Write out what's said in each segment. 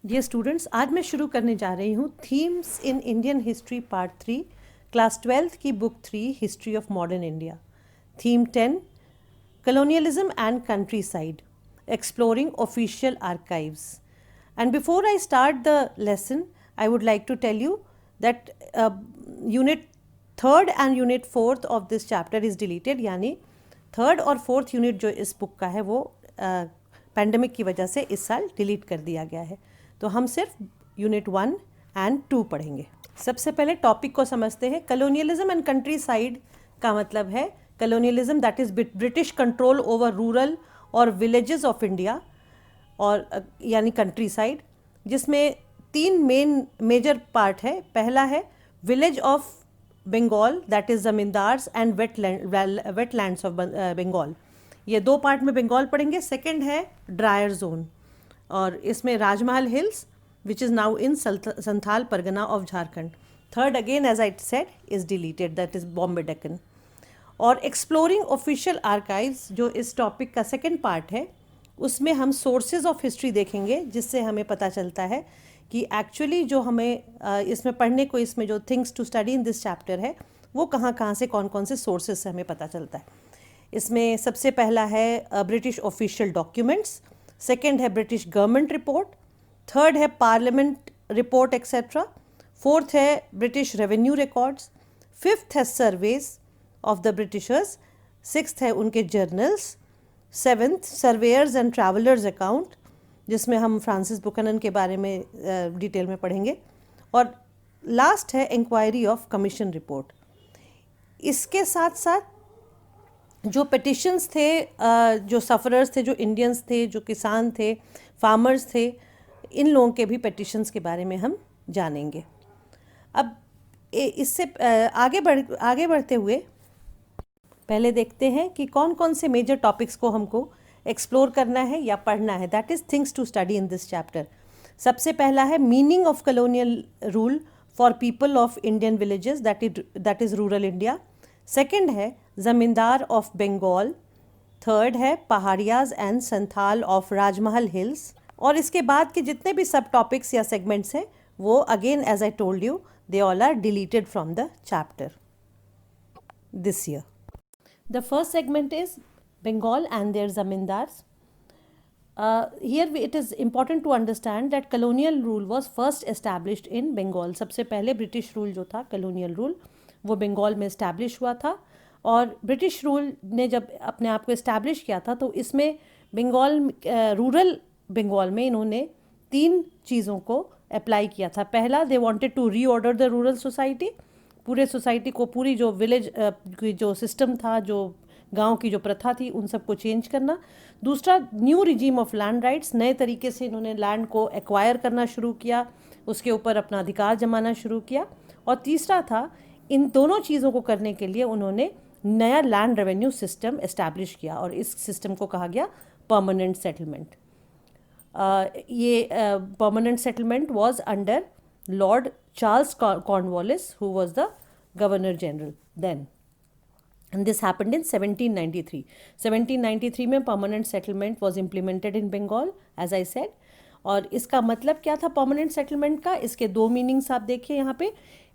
Dear students, आज मैं शुरू करने जा रही हूँ themes in Indian history part 3, class 12 की book 3 history of modern India. Theme 10 colonialism and countryside, exploring official archives. And before I start the lesson, I would like to tell you that unit 3rd and unit 4th of this chapter is deleted, यानी 3rd और 4th unit जो इस book का है वो pandemic की वजह से इस साल डिलीट कर दिया गया है। तो हम सिर्फ यूनिट 1 एंड 2 पढ़ेंगे। सबसे पहले टॉपिक को समझते हैं। कलोनियलिज्म एंड कंट्री साइड का मतलब है colonialism that is British control over rural और विलेजेस ऑफ इंडिया, और यानी कंट्री साइड, जिसमें 3 मेजर पार्ट है। पहला है village of Bengal that is zamindars and wetlands of Bengal. ये 2 पार्ट में बंगाल पढ़ेंगे। सेकंड है ड्रायर जोन, और इसमें Rajmahal hills which is now in Santhal Pargana of Jharkhand. Third again as I said is deleted, that is Bombay Deccan. और एक्सप्लोरिंग ऑफिशियल आर्काइव्स जो इस टॉपिक का सेकंड पार्ट है, उसमें हम सोर्सेज ऑफ हिस्ट्री देखेंगे, जिससे हमें पता चलता है कि एक्चुअली जो हमें इसमें पढ़ने को, इसमें जो things to study in this chapter है वो कहाँ कहाँ से, कौन कौन से सोर्सेज से हमें पता चलता है। इसमें सबसे पहला है ब्रिटिश ऑफिशियल डॉक्यूमेंट्स, सेकंड है ब्रिटिश गवर्नमेंट रिपोर्ट, थर्ड है पार्लियामेंट रिपोर्ट एक्सेट्रा, फोर्थ है ब्रिटिश रेवेन्यू रिकॉर्ड्स, फिफ्थ है surveys of the Britishers, sixth है उनके journals, seventh surveyor's and travellers account, जिसमें हम फ्रांसिस बुकनन के बारे में डिटेल में पढ़ेंगे, और लास्ट है इंक्वायरी ऑफ कमीशन रिपोर्ट। इसके साथ साथ जो पिटिशंस थे, जो सफ़रर्स थे, जो इंडियंस थे, जो किसान थे, फार्मर्स थे, इन लोगों के भी पिटिशंस के बारे में हम जानेंगे। अब इससे आगे बढ़ते हुए पहले देखते हैं कि कौन कौन से मेजर टॉपिक्स को हमको एक्सप्लोर करना है या पढ़ना है, that is things to study in this chapter. सबसे पहला है meaning of colonial rule for people of Indian villages, that is rural India. Second है ज़मींदार ऑफ बंगाल, थर्ड है Paharias and Santhal of Rajmahal hills. और इसके बाद के जितने भी सब टॉपिक्स या सेगमेंट्स हैं वो again as I told you they all are deleted from the chapter this year. The first segment is Bengal and their zamindars. Here it is important to understand that colonial rule was first established in Bengal. सबसे पहले British rule जो था, colonial rule, वो बंगाल में establish हुआ था। और British rule ने जब अपने आप को इस्टेब्लिश किया था तो इसमें बंगाल, रूरल बंगाल में इन्होंने 3 चीज़ों को अप्लाई किया था। पहला, they wanted to reorder the rural society, पूरे सोसाइटी को, पूरी जो विलेज जो सिस्टम था, जो गांव की जो प्रथा थी, उन सबको चेंज करना। दूसरा, new regime of land rights, नए तरीके से इन्होंने लैंड को एक्वायर करना शुरू किया, उसके ऊपर अपना अधिकार जमाना शुरू किया। और तीसरा था, इन दोनों चीज़ों को करने के लिए उन्होंने नया लैंड रेवेन्यू सिस्टम इस्टेब्लिश किया, और इस सिस्टम को कहा गया परमानेंट सेटलमेंट। ये permanent settlement was under lord Charles Cornwallis, who was the governor general then, and this happened in 1793. 1793 में permanent settlement was implemented in Bengal, as I said. और इसका मतलब क्या था परमानेंट सेटलमेंट का? इसके 2 मीनिंग्स आप देखिए यहाँ पे।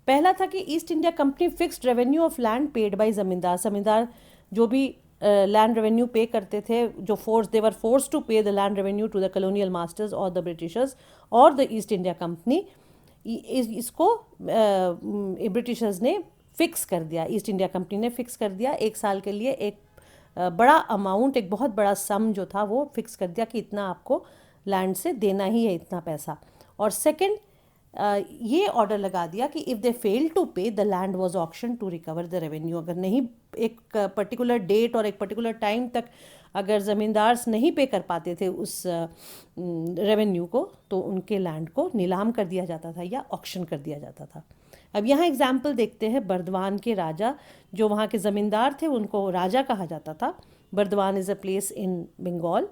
पहला था कि East India Company fixed revenue of land paid by zamindar जो भी लैंड रेवेन्यू पे करते थे, जो they were force to pay the land revenue to the colonial masters और द ब्रिटिशर्स और द ईस्ट इंडिया कंपनी, इसको ब्रिटिशर्स ने fix कर दिया, ईस्ट इंडिया कंपनी ने फिक्स कर दिया। 1 साल के लिए एक बड़ा अमाउंट, एक बहुत बड़ा सम जो था वो फिक्स कर दिया कि इतना आपको लैंड से देना ही है, इतना पैसा। और सेकंड, ये ऑर्डर लगा दिया कि if they fail to pay the land was auction to recover the revenue. अगर नहीं, एक पर्टिकुलर डेट और एक पर्टिकुलर टाइम तक अगर ज़मींदार्स नहीं पे कर पाते थे उस रेवेन्यू को, तो उनके लैंड को नीलाम कर दिया जाता था या ऑक्शन कर दिया जाता था। अब यहाँ एग्जाम्पल देखते हैं बर्दवान के राजा, जो वहाँ के ज़मींदार थे उनको राजा कहा जाता था। Burdwan is a place in Bengal.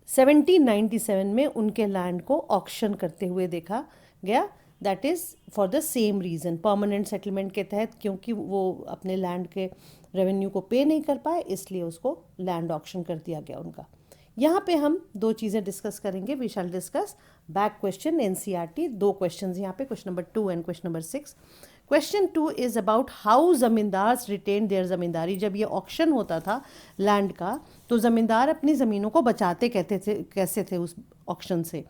1797 में उनके लैंड को ऑक्शन करते हुए देखा गया, that is for the same reason, permanent settlement के तहत, क्योंकि वो अपने लैंड के रेवेन्यू को पे नहीं कर पाए, इसलिए उसको लैंड ऑक्शन कर दिया गया उनका। यहाँ पे हम दो चीज़ें डिस्कस करेंगे. We shall discuss back question NCERT. दो क्वेश्चन यहाँ पे, question number 2 and question number 6. Question 2 is about how zamindars retain their zamindari. जब ये ऑक्शन होता था लैंड का, तो ज़मींदार अपनी ज़मीनों को बचाते कहते थे कैसे थे उस ऑक्शन से.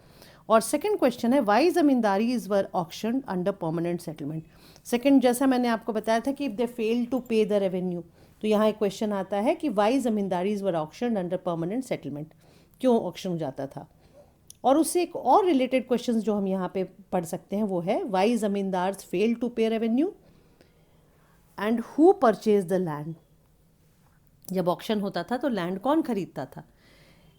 और सेकंड क्वेश्चन है why zamindaris were auction under permanent settlement. Second, जैसा मैंने आपको बताया था कि if they fail to pay the revenue, तो यहाँ एक क्वेश्चन आता है कि why zamindaris were auction under permanent settlement, क्यों ऑक्शन हो जाता था. और उससे एक और रिलेटेड क्वेश्चन जो हम यहाँ पे पढ़ सकते हैं वो है why zamindars fail to pay revenue and who purchase the land. जब ऑक्शन होता था तो लैंड कौन खरीदता था.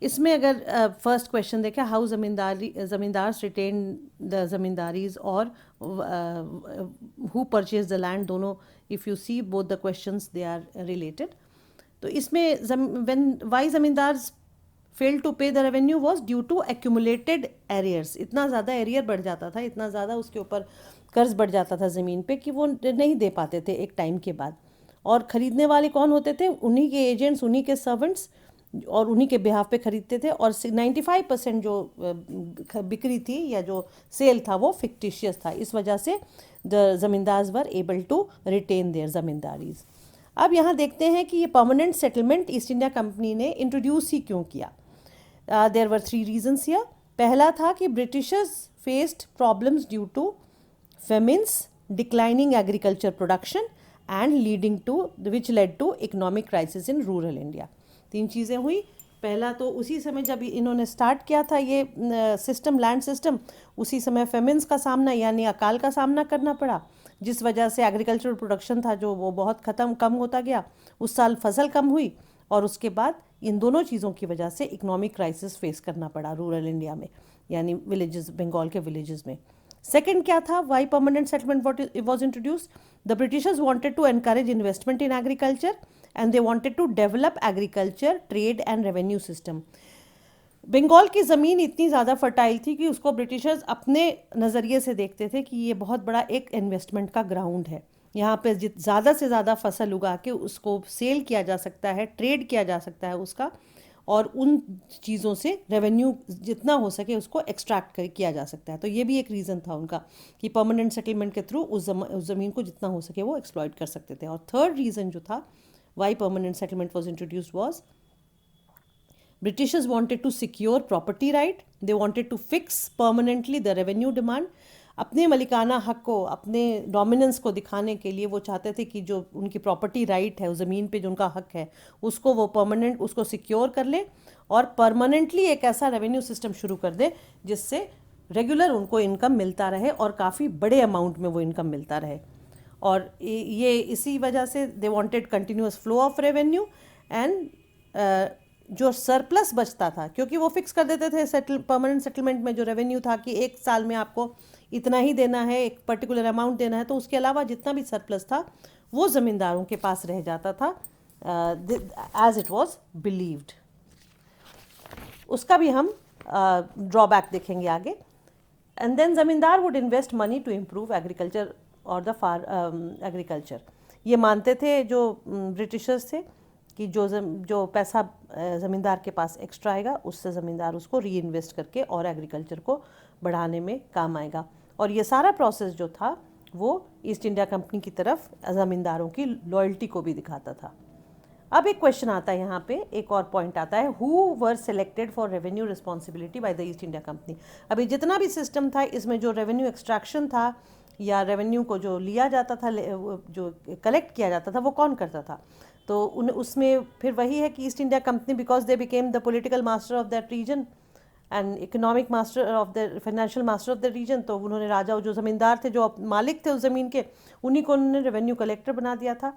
इसमें अगर फर्स्ट क्वेश्चन देखें, how zamindars retain the zamindaris और हु परचेज द लैंड, दोनों if you see both the questions they are related. तो इसमें when why zamindars fail to pay the revenue was due to accumulated arrears. इतना ज़्यादा एरियर बढ़ जाता था, इतना ज़्यादा उसके ऊपर कर्ज बढ़ जाता था ज़मीन पे कि वो नहीं दे पाते थे एक टाइम के बाद. और ख़रीदने वाले कौन होते थे, उन्हीं के एजेंट्स, उन्हीं के सर्वेंट्स, और उन्हीं के बिहाफ पे ख़रीदते थे. और 95% जो बिक्री थी या जो सेल था वो फिक्टिशियस था. इस वजह से the zamindars were able to retain their zamindaris. अब यहाँ देखते हैं कि ये permanent settlement East India Company ने इंट्रोड्यूस ही क्यों किया. There were 3 reasons here. पहला था कि Britishers faced problems due to famines, declining agriculture production and leading to which led to economic crisis in rural India. 3 चीज़ें हुई. पहला तो उसी समय जब इन्होंने स्टार्ट किया था ये सिस्टम, लैंड सिस्टम, उसी समय फेमिन्स का सामना यानी अकाल का सामना करना पड़ा, जिस वजह से एग्रीकल्चरल प्रोडक्शन था जो वो बहुत कम होता गया. उस साल फसल कम हुई और उसके बाद इन दोनों चीज़ों की वजह से इकोनॉमिक क्राइसिस फेस करना पड़ा रूरल इंडिया में, यानी विलेजेस, बंगाल के विलेजेस में. सेकंड क्या था, why permanent settlement was introduce. The Britishers wanted to encourage investment in agriculture and they wanted to develop agriculture, trade and revenue system. Bengal की ज़मीन इतनी ज़्यादा फर्टाइल थी कि उसको ब्रिटिशर्स अपने नज़रिए से देखते थे कि ये बहुत बड़ा एक इन्वेस्टमेंट का ग्राउंड है. यहाँ पे ज़्यादा से ज़्यादा फसल उगा के उसको सेल किया जा सकता है, ट्रेड किया जा सकता है उसका, और उन चीज़ों से रेवेन्यू जितना हो सके उसको एक्सट्रैक्ट किया जा सकता है. तो ये भी एक रीज़न था उनका कि परमानेंट सेटलमेंट के थ्रू उस ज़मीन को जितना हो सके वो एक्सप्लॉइट कर सकते थे. और थर्ड रीज़न जो था why permanent settlement was introduced was Britishers wanted to secure property right. They wanted to fix permanently the revenue demand. अपने मलिकाना हक को, अपने डोमिनेंस को दिखाने के लिए वो चाहते थे कि जो उनकी प्रॉपर्टी राइट है, उस ज़मीन पे जो उनका हक है, उसको वो परमानेंट, उसको सिक्योर कर ले और परमानेंटली एक ऐसा रेवेन्यू सिस्टम शुरू कर दे जिससे रेगुलर उनको इनकम मिलता रहे और काफ़ी बड़े अमाउंट में वो इनकम मिलता रहे. और ये इसी वजह से they wanted continuous flow of revenue and जो सरप्लस बचता था, क्योंकि वो फिक्स कर देते थे परमानेंट सेटलमेंट में जो रेवेन्यू था कि एक साल में आपको इतना ही देना है, एक पर्टिकुलर अमाउंट देना है, तो उसके अलावा जितना भी सरप्लस था वो ज़मींदारों के पास रह जाता था एज इट वाज बिलीव्ड. उसका भी हम ड्रॉबैक देखेंगे आगे. And then zamindar would invest money to improve agriculture और द एग्रीकल्चर. ये मानते थे जो ब्रिटिशर्स थे कि जो पैसा ज़मींदार के पास एक्स्ट्रा आएगा उससे ज़मींदार उसको री इन्वेस्ट करके और एग्रीकल्चर को बढ़ाने में काम आएगा. और ये सारा प्रोसेस जो था वो ईस्ट इंडिया कंपनी की तरफ ज़मींदारों की लॉयल्टी को भी दिखाता था. अब एक क्वेश्चन आता है यहाँ पे, एक और पॉइंट आता है, who were selected for revenue responsibility bye the East India company. अभी जितना भी सिस्टम था इसमें जो रेवेन्यू एक्सट्रैक्शन था या रेवेन्यू को जो लिया जाता था, जो कलेक्ट किया जाता था, वो कौन करता था. तो उसमें फिर वही है कि East India Company, because they became the political master of that region and economic master of the financial master of the region, तो उन्होंने राजा, जो ज़मींदार थे, जो मालिक थे उस ज़मीन के, उन्हीं को उन्होंने रेवेन्यू कलेक्टर बना दिया था.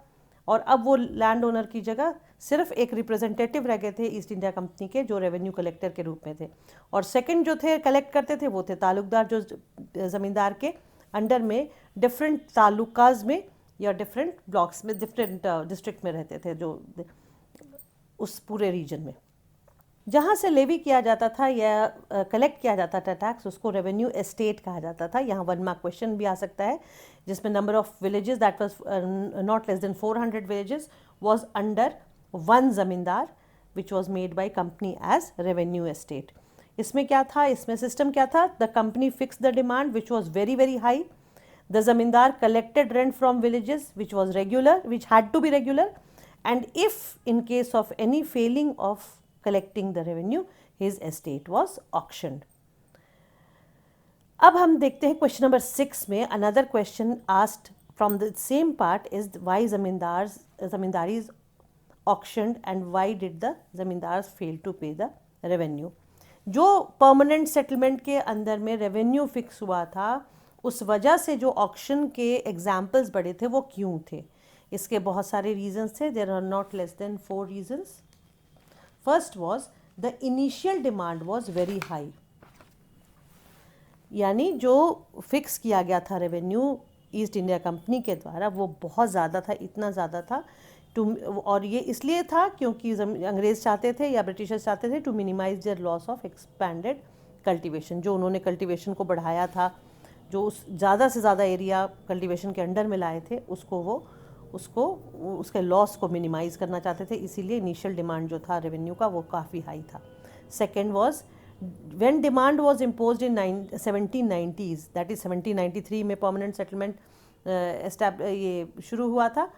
और अब वो लैंड ओनर की जगह सिर्फ एक रिप्रेजेंटेटिव रह गए थे ईस्ट इंडिया कंपनी के, जो रेवेन्यू कलेक्टर के रूप में थे. और सेकंड जो थे कलेक्ट करते थे वो थे तालुकदार, जो ज़मींदार के अंडर में डिफरेंट तालुकाज में या डिफरेंट ब्लॉक्स में, डिफरेंट डिस्ट्रिक्ट में रहते थे, जो उस पूरे रीजन में. जहाँ से लेवी किया जाता था या कलेक्ट किया जाता था टैक्स, उसको रेवेन्यू एस्टेट कहा जाता था. यहाँ 1 मार्क क्वेश्चन भी आ सकता है, जिसमें number of villages that was not less than 400 villages was under 1 zamindar. Which was made by company as revenue estate. इसमें क्या था, इसमें सिस्टम क्या था, the company fix the demand which was very very high, the zamindar collected rent from villages which was regular, which had to be regular, and if in case of any failing of collecting the revenue, his estate was auctioned. अब हम देखते हैं question number 6 में, another question asked from the same part is why zamindari is auctioned and why did the zamindars fail to pay the revenue. जो permanent settlement के अंदर में revenue fix हुआ था, उस वजह से जो ऑक्शन के एग्जाम्पल्स बड़े थे वो क्यों थे? इसके बहुत सारे रीजंस थे, there are not less than 4 reasons. First was the initial demand was very high, यानी जो फिक्स किया गया था रेवेन्यू ईस्ट इंडिया कंपनी के द्वारा वो बहुत ज़्यादा था, इतना ज़्यादा था और ये इसलिए था क्योंकि अंग्रेज़ चाहते थे या ब्रिटिशर्स चाहते थे to minimise their loss of expanded cultivation. जो उन्होंने कल्टीवेशन को बढ़ाया था, जो उस ज़्यादा से ज़्यादा एरिया कल्टीवेशन के अंडर में लाए थे, उसके लॉस को मिनिमाइज़ करना चाहते थे, इसीलिए इनिशियल डिमांड जो था रेवेन्यू का वो काफ़ी हाई था। Second was when demand was imposed in 1790s, that is 1793 में परमानेंट सेटलमेंट ये शुरू हुआ था।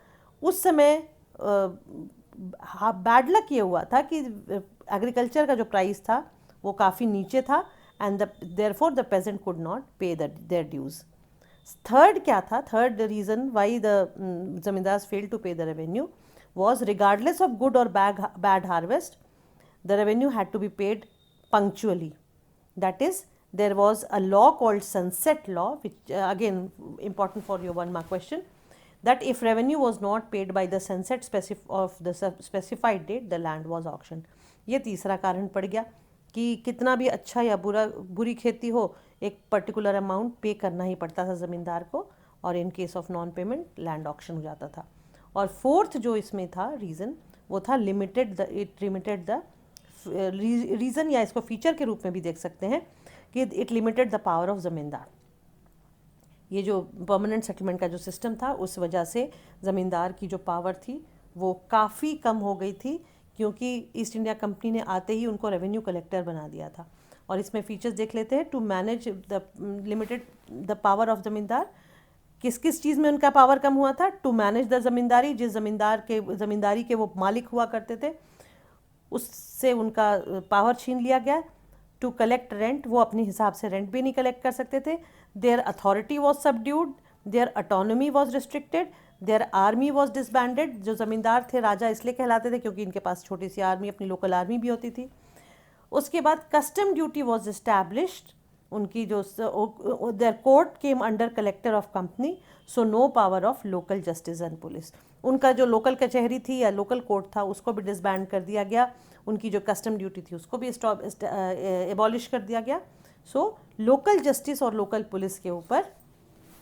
उस समय बैड लक ये हुआ था कि एग्रीकल्चर का जो प्राइस था वो काफ़ी नीचे था and therefore the peasant could not pay their dues. Third क्या था, third reason why the zamindars fail to pay the revenue was regardless of good और bad harvest the revenue had to be paid punctually. That is there was a law called sunset law which again important for your 1 mark question, that if revenue was not paid by the sunset of the specified date, the land was auctioned. ये तीसरा कारण पड़ गया कि कितना भी अच्छा या बुरी खेती हो, एक पर्टिकुलर अमाउंट पे करना ही पड़ता था ज़मींदार को, और in case of non payment land auction हो जाता था। और फोर्थ जो इसमें था रीज़न वो था लिमिटेड द रीज़न, या इसको फीचर के रूप में भी देख सकते हैं कि it limited the power of ज़मींदार। ये जो परमानेंट सेटलमेंट का जो सिस्टम था उस वजह से ज़मींदार की जो पावर थी वो काफ़ी कम हो गई थी, क्योंकि ईस्ट इंडिया कंपनी ने आते ही उनको रेवेन्यू कलेक्टर बना दिया था। और इसमें फीचर्स देख लेते हैं। To manage the limited the power of zamindar, किस किस चीज़ में उनका पावर कम हुआ था? टू मैनेज द ज़मींदारी, जिस ज़मींदारी के वो मालिक हुआ करते थे उससे उनका पावर छीन लिया गया। टू कलेक्ट रेंट, वो अपने हिसाब से रेंट भी नहीं कलेक्ट कर सकते थे। Their authority was subdued, their autonomy was restricted, their army was disbanded. जो ज़मींदार थे राजा इसलिए कहलाते थे क्योंकि इनके पास छोटी सी आर्मी, अपनी लोकल आर्मी भी होती थी। उसके बाद कस्टम ड्यूटी वॉज इस्टेब्लिश्ड, उनकी जो their court came under collector of company, so no power of local justice and police. उनका जो लोकल कचहरी थी या लोकल कोर्ट था उसको भी डिसबैंड कर दिया गया, उनकी जो कस्टम ड्यूटी थी उसको भी एबॉलिश कर दिया गया। सो लोकल जस्टिस और लोकल पुलिस के ऊपर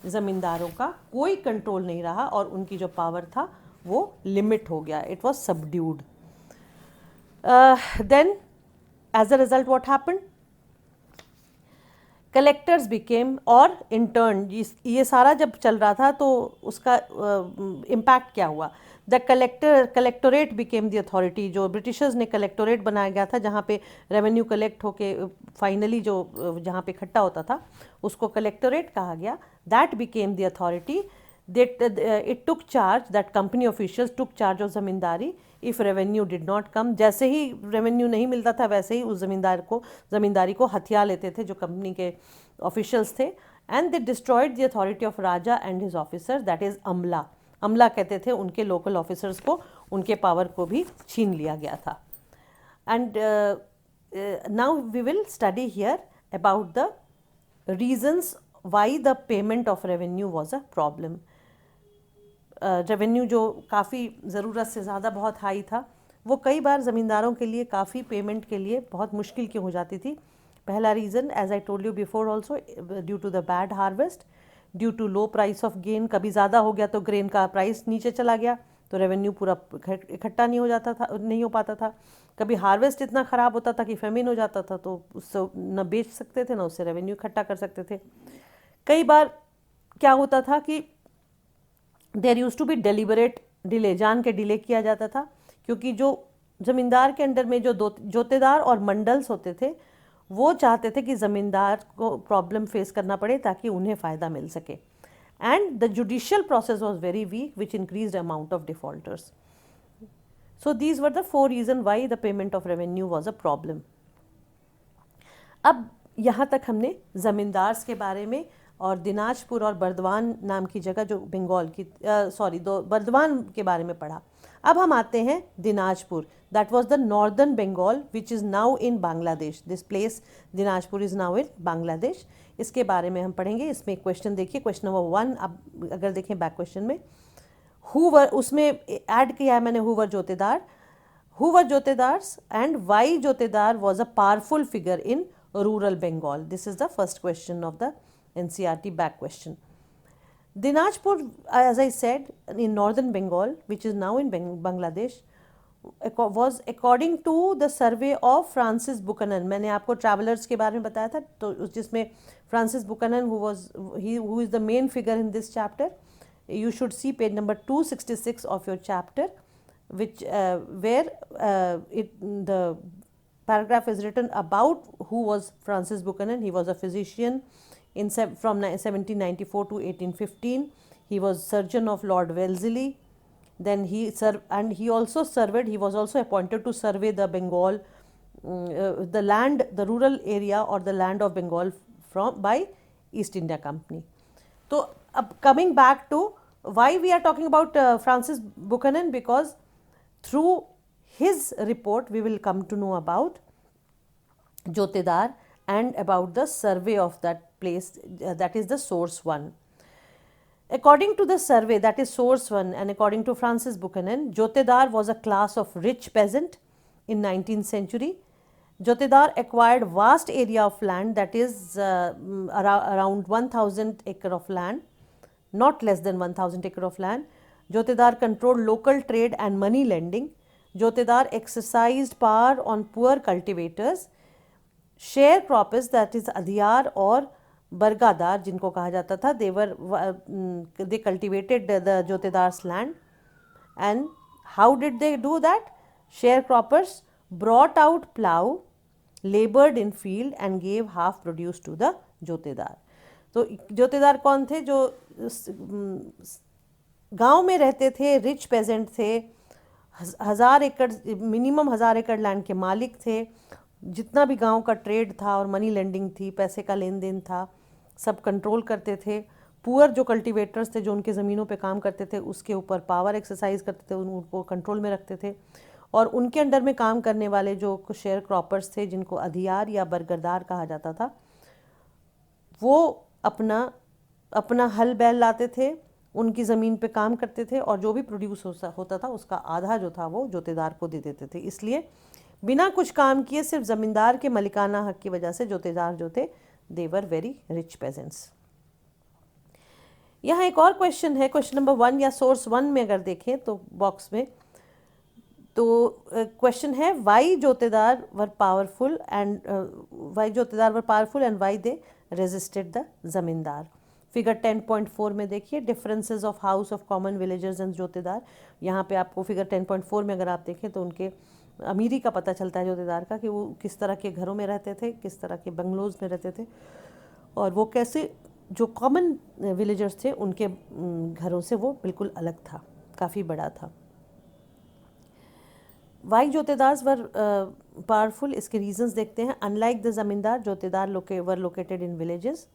ज़मींदारों का कोई कंट्रोल नहीं रहा और उनकी जो पावर था वो लिमिट हो गया, it was subdued. Then as a result what happened, collectors became, और इन टर्न ये सारा जब चल रहा था तो उसका इम्पैक्ट क्या हुआ? The collectorate became the authority. जो ब्रिटिशर्स ने कलेक्टोरेट बनाया गया था जहाँ पे रेवेन्यू कलेक्ट होके फाइनली जो जहाँ पे इकट्ठा होता था उसको कलेक्टोरेट कहा गया। That became the authority that it took charge, that company officials took charge of ज़मींदारी if revenue did not come। जैसे ही रेवेन्यू नहीं मिलता था वैसे ही उस ज़मींदारी को हथिया लेते थे जो कंपनी के ऑफिशियल्स थे। And they destroyed the authority of Raja and his officers, that is अमला। अमला कहते थे उनके लोकल ऑफिसर्स को, उनके पावर को भी छीन लिया गया था। And now we will study here about the reasons why the payment of revenue was a problem. Revenue जो काफ़ी ज़रूरत से ज़्यादा बहुत हाई था, वो कई बार ज़मींदारों के लिए काफ़ी पेमेंट के लिए बहुत मुश्किल क्यों हो जाती थी? पहला reason, as I told you before also, due to the bad harvest, due to low price of grain. कभी ज़्यादा हो गया तो ग्रेन का प्राइस नीचे चला गया तो रेवेन्यू पूरा इकट्ठा नहीं हो पाता था। कभी हार्वेस्ट इतना ख़राब होता था कि फेमिन हो जाता था तो उससे न बेच सकते थे, न उससे रेवेन्यू इकट्ठा कर सकते थे। कई बार क्या होता था कि there use to be deliberate delay, जान के डिले किया जाता था, क्योंकि जो ज़मींदार के अंडर में जो जोतेदार और मंडल्स होते थे वो चाहते थे कि ज़मींदार को प्रॉब्लम फेस करना पड़े ताकि उन्हें फ़ायदा मिल सके. And the judicial process was very weak which increase amount of defaulters. So these were the 4 reasons why the payment of revenue was a problem. अब यहाँ तक हमने ज़मींदार्स के बारे में और दिनाजपुर और बर्दवान नाम की जगह जो बंगाल की बर्दवान के बारे में पढ़ा. अब हम आते हैं Dinajpur. That was the northern Bengal which is now in Bangladesh. This place Dinajpur is now in Bangladesh. इसके बारे में हम पढ़ेंगे. इसमें क्वेश्चन देखिए, क्वेश्चन नंबर 1. अब अगर देखें बैक क्वेश्चन में हुवर, उसमें ऐड किया है मैंने who were jotedar. Who were jotedars and why jotedar was a powerful figure in rural Bengal. This is the first question of the NCERT back question. Dinajpur, as I said, in northern Bengal, which is now in Bangladesh, was according to the survey of Francis Buchanan. मैंने आपको travelers के बारे में बताया था, तो जिसमें Francis Buchanan, who is the main figure in this chapter. You should see page number 266 of your chapter, which where the paragraph is written about who was Francis Buchanan. He was a physician from 1794 to 1815. He was surgeon of Lord Wellesley. Then he served, and he also surveyed. He was also appointed to survey the Bengal, the land, the rural area or the land of Bengal by East India Company. So coming back to why we are talking about Francis Buchanan, because through his report we will come to know about Jotedar and about the survey of that place, that is the source 1. According to the survey, that is source 1, and according to Francis Buchanan, Jotedar was a class of rich peasant in 19th century. Jotedar acquired vast area of land, that is around 1000 acre of land, not less than 1000 acre of land. Jotedar controlled local trade and money lending. Jotedar exercised power on poor cultivators. Sharecroppers, that is adhiyar और बरगादार जिनको कहा जाता था, they cultivated the Jotedar's land. And how did they do that? Sharecroppers brought out plough, labored in field and gave half produce to the Jotedar. तो जोतेदार कौन थे? जो गांव में रहते थे, रिच पेजेंट थे, 1000 एकड़ मिनिमम 1000 एकड़ लैंड के मालिक थे. जितना भी गांव का ट्रेड था और मनी लेंडिंग थी, पैसे का लेन देन था, सब कंट्रोल करते थे. पुअर जो कल्टीवेटर्स थे, जो उनके ज़मीनों पे काम करते थे, उसके ऊपर पावर एक्सरसाइज करते थे, उनको कंट्रोल में रखते थे. और उनके अंडर में काम करने वाले जो शेयर क्रॉपर्स थे, जिनको अधियार या बरगदार कहा जाता था, वो अपना हल बैल लाते थे, उनकी ज़मीन पे काम करते थे और जो भी प्रोड्यूस होता था उसका आधा जो था वो जोतेदार को दे देते थे. इसलिए बिना कुछ काम किए सिर्फ ज़मींदार के मलिकाना हक की वजह से जोतेदार जो थे, दे वर वेरी रिच पेजेंट्स. यहाँ एक और क्वेश्चन है, क्वेश्चन नंबर 1 या सोर्स 1 में अगर देखें तो बॉक्स में, तो क्वेश्चन है why jotedar were powerful and why they resisted the zamindar. Figure 10.4 में देखिए, differences of house of common villagers and jotedar. यहाँ पे आपको फिगर 10.4 में अगर आप देखें तो उनके अमीरी का पता चलता है जोतेदार का, कि वो किस तरह के घरों में रहते थे, किस तरह के बंगलोज में रहते थे, और वो कैसे जो कॉमन विलेजर्स थे उनके घरों से वो बिल्कुल अलग था, काफ़ी बड़ा था. वाई जोतेदार्स वर पावरफुल, इसके रीजंस देखते हैं. अनलाइक द ज़मींदार, जोतेदार वर लोकेटेड इन विलेजेस.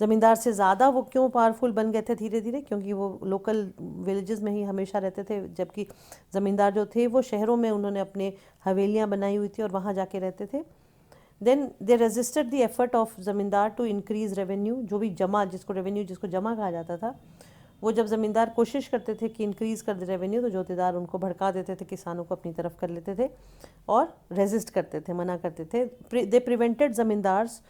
ज़मींदार से ज़्यादा वो क्यों पावरफुल बन गए थे धीरे धीरे? क्योंकि वो लोकल विलेजेस में ही हमेशा रहते थे, जबकि ज़मींदार जो थे वो शहरों में उन्होंने अपने हवेलियाँ बनाई हुई थी और वहाँ जाके रहते थे. Then they resisted the effort of zamindar to increase revenue. जो भी जिसको जमा कहा जाता था, वो जब ज़मींदार कोशिश करते थे कि इंक्रीज़ कर दे रेवेन्यू, तो जोतेदार उनको भड़का देते थे, किसानों को अपनी तरफ कर लेते थे और रेजिस्ट करते थे, मना करते थे. They prevented zamindars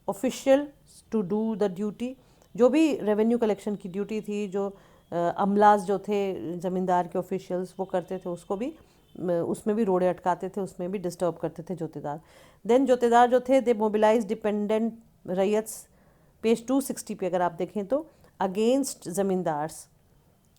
official to do the duty. जो भी रेवेन्यू कलेक्शन की ड्यूटी थी, जो अमलाज जो थे ज़मींदार के ऑफिशियल्स वो करते थे, उसको भी उसमें भी रोड़े अटकाते थे, उसमें भी डिस्टर्ब करते थे जोतेदार. देन जोतेदार जो थे, दे मोबिलाइज डिपेंडेंट रैयत्स. पेज 260 पे अगर आप देखें तो, अगेंस्ट ज़मींदार्स.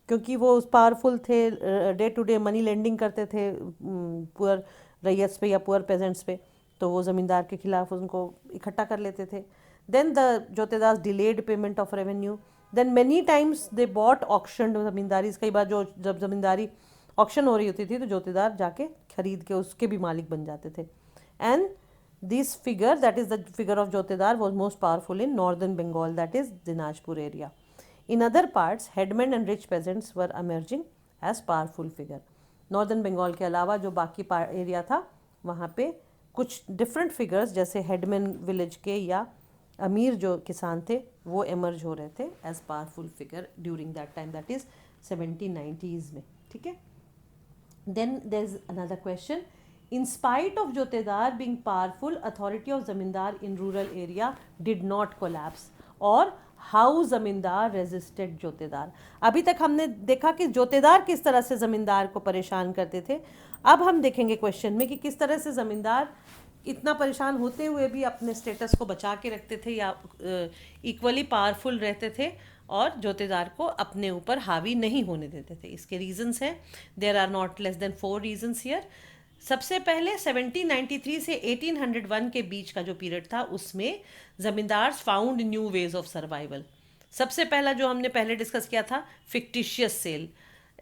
क्योंकि वो पावरफुल थे, day to day money lending करते थे पुअर रैयत पे या पुअर पेजेंट्स पे, तो वो ज़मींदार के खिलाफ उनको इकट्ठा कर लेते थे. Then the jotedar delayed payment of revenue. Then many times they bought auction zamindari. कई बार जो जब ज़मींदारी ऑक्शन हो रही होती थी तो जोतेदार जाके खरीद के उसके भी मालिक बन जाते थे. And this figure, that is the figure of jotedar, was most powerful in northern Bengal, that is Dinajpur area. In other parts, headmen and rich peasants were emerging as powerful figure. Northern Bengal के अलावा जो बाकी एरिया था वहाँ पे कुछ डिफरेंट फिगर्स जैसे headman village के या अमीर जो किसान थे वो एमर्ज हो रहे थे as powerful figure during that time, that is 1790s में. ठीक है. Then there is another question. In spite of jotedar being powerful, authority of जमींदार in rural area did not collapse. और हाउ जमींदार रेजिस्टेड जोतेदार. अभी तक हमने देखा कि जोतेदार किस तरह से जमींदार को परेशान करते थे. अब हम देखेंगे क्वेश्चन में कि किस तरह से जमींदार इतना परेशान होते हुए भी अपने स्टेटस को बचा के रखते थे या इक्वली पावरफुल रहते थे और जोतेदार को अपने ऊपर हावी नहीं होने देते थे. इसके रीजंस हैं. There are not less than 4 reasons here. सबसे पहले 1793 से 1801 के बीच का जो पीरियड था उसमें जमींदार found new ways of survival. सबसे पहला जो हमने पहले डिस्कस किया था फिक्टिशियस सेल.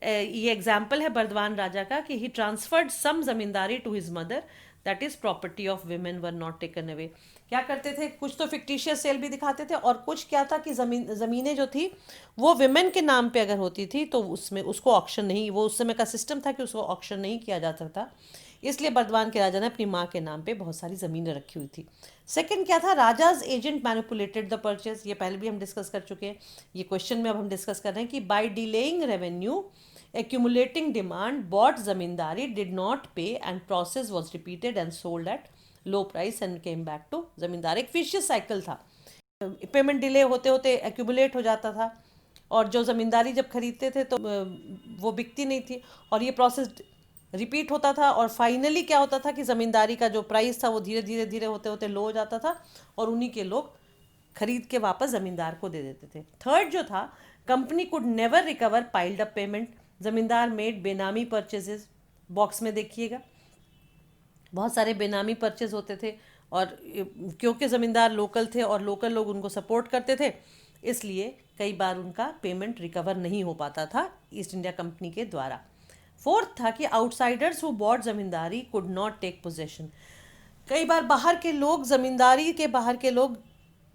ये एग्जाम्पल है बर्दवान राजा का कि he transferred some zamindari to his mother, that is property of women were not taken away. क्या करते थे, कुछ तो फिक्टिशियस सेल भी दिखाते थे और कुछ क्या था कि ज़मीनें जो थी वो विमेन के नाम पे अगर होती थी तो उसमें उसको ऑक्शन नहीं, वो उस समय का सिस्टम था कि उसको ऑक्शन नहीं किया जा सकता. इसलिए बर्दवान के राजा ने अपनी माँ के नाम पे बहुत सारी ज़मीनें रखी हुई थी. सेकंड क्या था, राजाज एजेंट मैनिपुलेटेड द परचेज. ये पहले भी हम डिस्कस कर चुके हैं. ये क्वेश्चन में अब हम डिस्कस कर रहे हैं कि by delaying revenue accumulating demand bought zamindari did not pay and process was repeated and sold at low price and came back to zamindar. एक vicious cycle था. पेमेंट डिले होते होते एक्यूमुलेट हो जाता था और जो ज़मींदारी जब खरीदते थे तो वो बिकती नहीं थी और ये प्रोसेस रिपीट होता था और फाइनली क्या होता था कि ज़मींदारी का जो प्राइस था वो धीरे धीरे धीरे होते होते लो हो जाता था और उन्हीं के लोग खरीद के वापस ज़मींदार को दे देते थे. थर्ड जो था, company could never recover piled up payment. ज़मींदार मेड बेनामी परचेजेस. बॉक्स में देखिएगा बहुत सारे बेनामी परचेज होते थे और क्योंकि ज़मींदार लोकल थे और लोकल लोग उनको सपोर्ट करते थे इसलिए कई बार उनका पेमेंट रिकवर नहीं हो पाता था ईस्ट इंडिया कंपनी के द्वारा. फोर्थ था कि outsiders who bought zamindari could not take possession. कई बार बाहर के लोग, ज़मींदारी के बाहर के लोग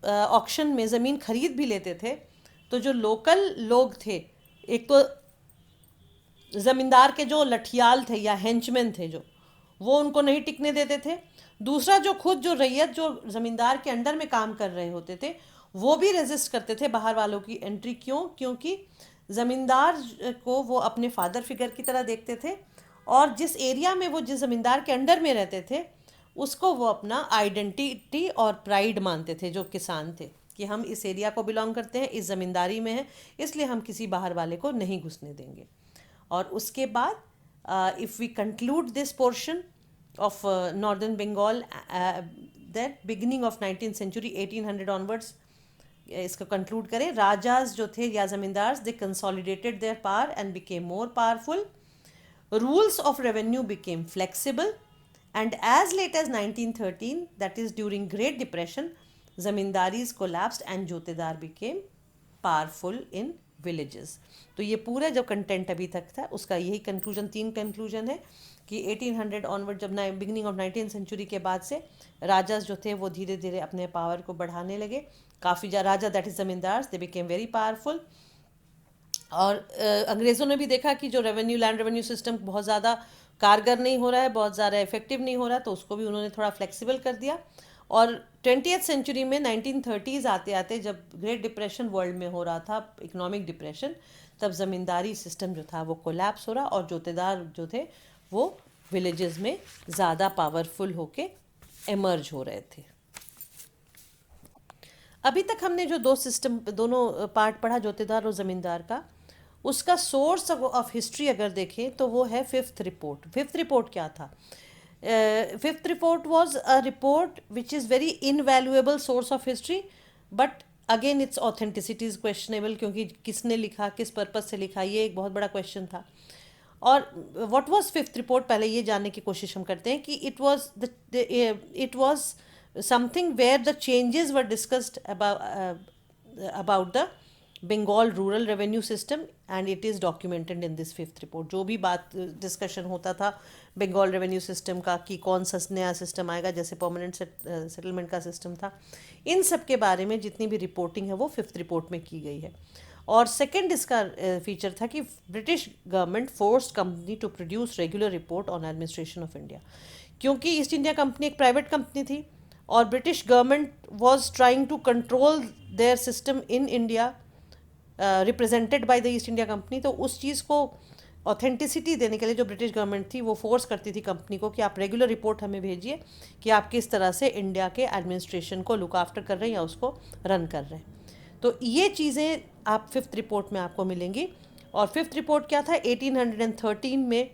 ऑक्शन में ज़मीन खरीद भी लेते थे तो जो लोकल लोग थे, एक तो ज़मींदार के जो लठियाल थे या हेंचमैन थे जो, वो उनको नहीं टिकने देते थे. दूसरा जो खुद जो रैयत जो ज़मींदार के अंडर में काम कर रहे होते थे वो भी रेजिस्ट करते थे बाहर वालों की एंट्री. क्यों? क्योंकि ज़मींदार को वो अपने फादर फिगर की तरह देखते थे और जिस एरिया में वो जिस ज़मींदार के अंडर में रहते थे उसको वो अपना आइडेंटिटी और प्राइड मानते थे जो किसान थे कि हम इस एरिया को बिलोंग करते हैं, इस ज़मींदारी में हैं, इसलिए हम किसी बाहर वाले को नहीं घुसने देंगे. और उसके बाद if we conclude this portion of northern Bengal, that beginning of 19th century 1800 onwards, इसको कंक्लूड करें. राजाज जो थे या zamindar, they consolidated their power and became more powerful. Rules of revenue became flexible and as late as 1913, that is during Great Depression, zamindaris collapsed and jotedar became powerful in villages. तो ये पूरा जो content अभी तक था उसका यही कंक्लूजन, 3 कंक्लूजन है कि 1800 ऑनवर्ड, जब बिगिनिंग ऑफ 19th सेंचुरी के बाद से राजास जो थे वो धीरे धीरे अपने पावर को बढ़ाने लगे. काफ़ी राजा, दैट इज़ ज़मींदार, दे बिकेम वेरी पावरफुल. और अंग्रेज़ों ने भी देखा कि जो रेवेन्यू, लैंड रेवेन्यू सिस्टम बहुत ज़्यादा कारगर नहीं हो रहा है, बहुत ज़्यादा इफेक्टिव नहीं हो रहा, तो उसको भी उन्होंने थोड़ा फ्लेक्सिबल कर दिया. और 20th सेंचुरी में 1930s आते आते जब ग्रेट डिप्रेशन वर्ल्ड में हो रहा था, इकोनॉमिक डिप्रेशन, तब ज़मींदारी सिस्टम जो था वो कोलैप्स हो रहा और जोतेदार जो थे वो विलेजेस में ज़्यादा पावरफुल होके एमर्ज हो रहे थे. अभी तक हमने जो दोनों पार्ट पढ़ा जोतेदार और ज़मींदार का, उसका सोर्स ऑफ हिस्ट्री अगर देखें तो वो है फिफ्थ रिपोर्ट. फिफ्थ रिपोर्ट क्या था? Fifth report was a report which is very invaluable source of history, but again it's authenticity is questionable, क्योंकि किसने लिखा, किस पर्पज से लिखा, ये एक बहुत बड़ा क्वेश्चन था। और व्हाट वाज फिफ्थ रिपोर्ट, पहले ये जानने की कोशिश हम करते हैं कि it was something where the changes were discussed about the Bengal rural revenue system and it is documented in this fifth report. जो भी बात डिस्कशन होता था बंगाल रेवेन्यू सिस्टम का, कि कौन सा नया सिस्टम आएगा, जैसे परमानेंट सेटलमेंट का सिस्टम था, इन सब के बारे में जितनी भी रिपोर्टिंग है वो फिफ्थ रिपोर्ट में की गई है। और सेकंड इसका फीचर था कि British government forced company to produce regular report on administration of India, क्योंकि ईस्ट इंडिया कंपनी एक प्राइवेट कंपनी थी और British government was trying to control their system in India represented by the East India Company. तो उस चीज़ को authenticity देने के लिए जो ब्रिटिश गवर्नमेंट थी वो फोर्स करती थी कंपनी को कि आप रेगुलर रिपोर्ट हमें भेजिए कि आप किस तरह से इंडिया के एडमिनिस्ट्रेशन को लुक आफ्टर कर रहे हैं या उसको रन कर रहे हैं। तो ये चीज़ें आप फिफ्थ रिपोर्ट में आपको मिलेंगी। और फिफ्थ रिपोर्ट क्या था, 1813 में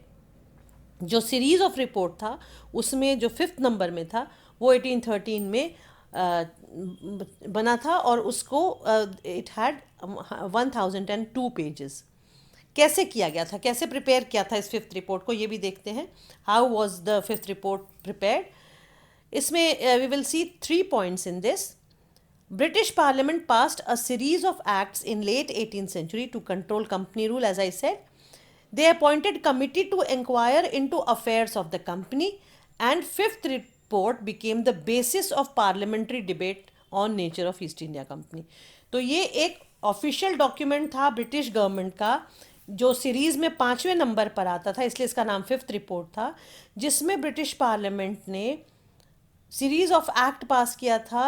जो सीरीज़ ऑफ रिपोर्ट था उसमें जो फिफ्थ नंबर में था वो 1813 में बना था और उसको इट हैड 1002 पेजेस। कैसे किया गया था, कैसे प्रिपेयर किया था इस फिफ्थ रिपोर्ट को, ये भी देखते हैं। How was the fifth report prepared. इसमें we will see 3 points in this. British Parliament passed a series of acts in late 18th century to control company rule, as I said. They appointed committee to inquire into affairs of the company, and fifth report became the basis of parliamentary debate on nature of East India Company. तो ये एक official document था British government का जो series में 5वें number पर आता था, इसलिए इसका नाम फिफ्थ रिपोर्ट था, जिसमें ब्रिटिश पार्लियामेंट ने सीरीज ऑफ एक्ट पास किया था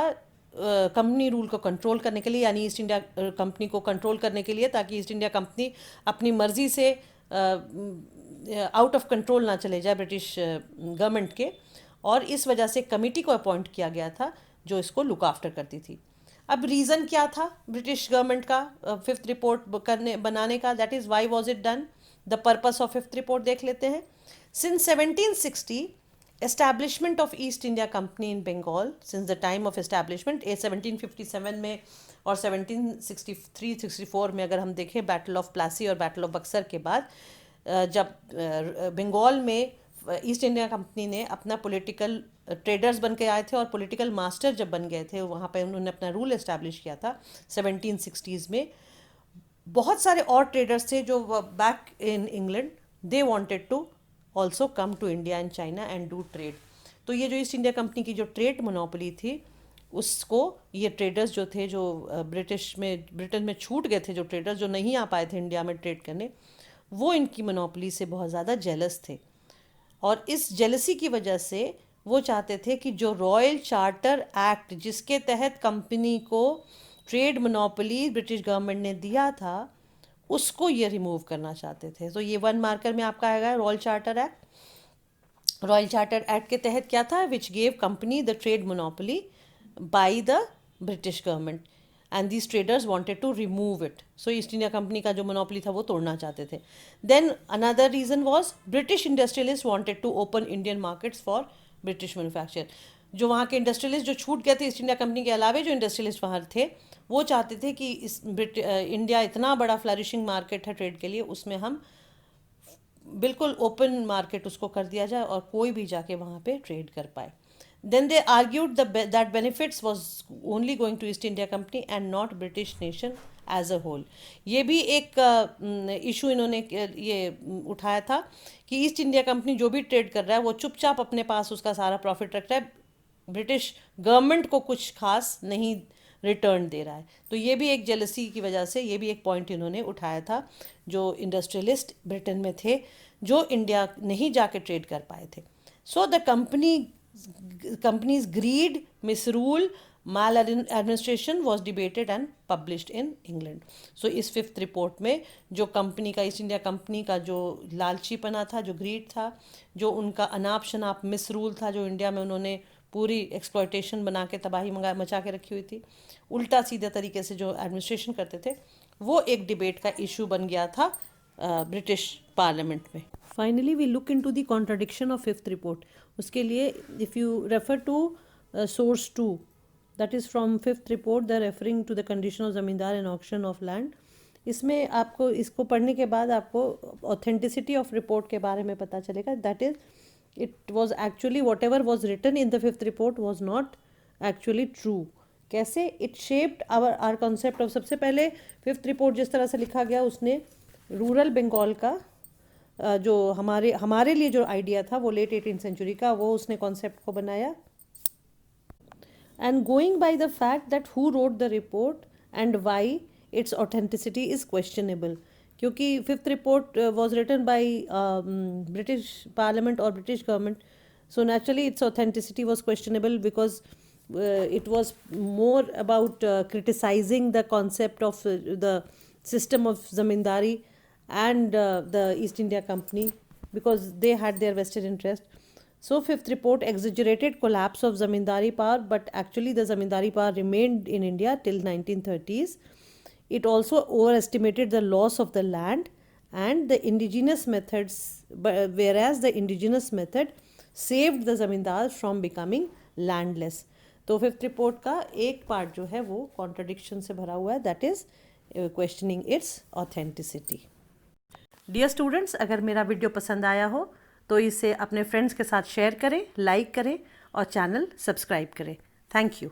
कंपनी रूल को कंट्रोल करने के लिए, यानी ईस्ट इंडिया कंपनी को कंट्रोल करने के लिए, ताकि ईस्ट इंडिया कंपनी अपनी मर्जी से आउट ऑफ कंट्रोल ना चले जाए ब्रिटिश गवर्नमेंट के। और इस वजह से कमेटी को अपॉइंट किया गया था जो इसको लुक आफ्टर करती थी। अब रीज़न क्या था ब्रिटिश गवर्नमेंट का फिफ्थ रिपोर्ट बनाने का, that is why was it done, the purpose of fifth report देख लेते हैं। Since 1760 establishment of East India Company in Bengal, since the time of establishment 1757 में और 1763-64 में अगर हम देखें बैटल ऑफ प्लासी और बैटल ऑफ बक्सर के बाद, जब बंगाल में ईस्ट इंडिया कंपनी ने अपना पॉलिटिकल ट्रेडर्स बन के आए थे और पॉलिटिकल मास्टर जब बन गए थे, वहाँ पे उन्होंने अपना रूल एस्टैब्लिश किया था 1760s में। बहुत सारे और ट्रेडर्स थे जो back in England, they wanted to also come to India and China and do trade. तो ये जो ईस्ट इंडिया कंपनी की जो ट्रेड मोनोपोली थी उसको ये ट्रेडर्स जो थे, जो ब्रिटेन में छूट गए थे, जो ट्रेडर्स जो नहीं आ पाए थे इंडिया में ट्रेड करने, वो इनकी मोनोपोली से बहुत ज़्यादा जेलस थे। और इस जेलसी की वजह से वो चाहते थे कि जो रॉयल चार्टर एक्ट जिसके तहत कंपनी को ट्रेड मोनोपोली ब्रिटिश गवर्नमेंट ने दिया था उसको ये रिमूव करना चाहते थे। तो ये 1 मार्कर में आपका आएगा royal charter act. Royal charter act के तहत क्या था, which gave company the trade monopoly by the British government and these traders wanted to remove it. So East India Company का जो मोनोपोली था वो तोड़ना चाहते थे। Then another reason was British industrialist wanted to open Indian markets for British manufacture. जो वहाँ के इंडस्ट्रियलिस्ट जो छूट गए थे ईस्ट इंडिया कंपनी के अलावे, जो इंडस्ट्रियलिस्ट वहाँ थे, वो चाहते थे कि इंडिया इतना बड़ा फ्लरिशिंग मार्केट है ट्रेड के लिए, उसमें हम बिल्कुल ओपन मार्केट उसको कर दिया जाए और कोई भी जाके वहाँ पे ट्रेड कर पाए। Then they argued that benefits was only going to East India Company and not British nation as a whole. ये भी एक इशू इन्होंने ये उठाया था कि ईस्ट इंडिया कंपनी जो भी ट्रेड कर रहा है वो चुपचाप अपने पास उसका सारा प्रॉफिट रख रहा है, ब्रिटिश गवर्नमेंट को कुछ खास नहीं रिटर्न दे रहा है। तो ये भी एक जेलसी की वजह से ये भी एक पॉइंट इन्होंने उठाया था, जो इंडस्ट्रियलिस्ट ब्रिटेन में थे जो इंडिया नहीं जाके ट्रेड कर पाए थे। So the company's greed, misrule, maladministration was debated and published in England. So इस फिफ्थ रिपोर्ट में जो कंपनी का, ईस्ट इंडिया कंपनी का जो लालचीपना था, जो ग्रीड था, जो उनका अनाप शनाप मिसरूल था, जो इंडिया में उन्होंने पूरी एक्सप्लॉयटेशन बना के तबाही मचा के रखी हुई थी, उल्टा सीधा तरीके से जो एडमिनिस्ट्रेशन करते थे, वो एक डिबेट का इशू बन गया था ब्रिटिश पार्लियामेंट में। Finally we look into the contradiction of fifth report. उसके लिए if you refer to source 2 that is from fifth report the referring to the condition of zamindar and auction of land. इसमें आपको इसको पढ़ने के बाद आपको ऑथेंटिसिटी ऑफ रिपोर्ट के बारे में पता चलेगा। That is it was actually whatever was written in the fifth report was not actually true. कैसे? It shaped our concept of, सबसे पहले फिफ्थ रिपोर्ट जिस तरह से लिखा गया उसने रूरल बंगाल का जो हमारे लिए जो आइडिया था वो लेट 18th सेंचुरी का, वो उसने कॉन्सेप्ट को बनाया। and going by the fact that who wrote the report and why its authenticity is questionable, क्योंकि fifth report was written by British Parliament or British government, so naturally its authenticity was questionable because it was more about criticizing the concept of the system of zamindari and the East India Company, because they had their vested interest. So fifth report exaggerated collapse of zamindari power, but actually the zamindari power remained in India till 1930s. It also overestimated the loss of the land and the indigenous methods, whereas the indigenous method saved the zamindars from becoming landless. तो fifth report का एक part जो है वो contradiction से भरा हुआ है, that is questioning its authenticity. Dear students, अगर मेरा वीडियो पसंद आया हो तो इसे अपने फ्रेंड्स के साथ शेयर करें, लाइक करें और चैनल सब्सक्राइब करें। Thank you.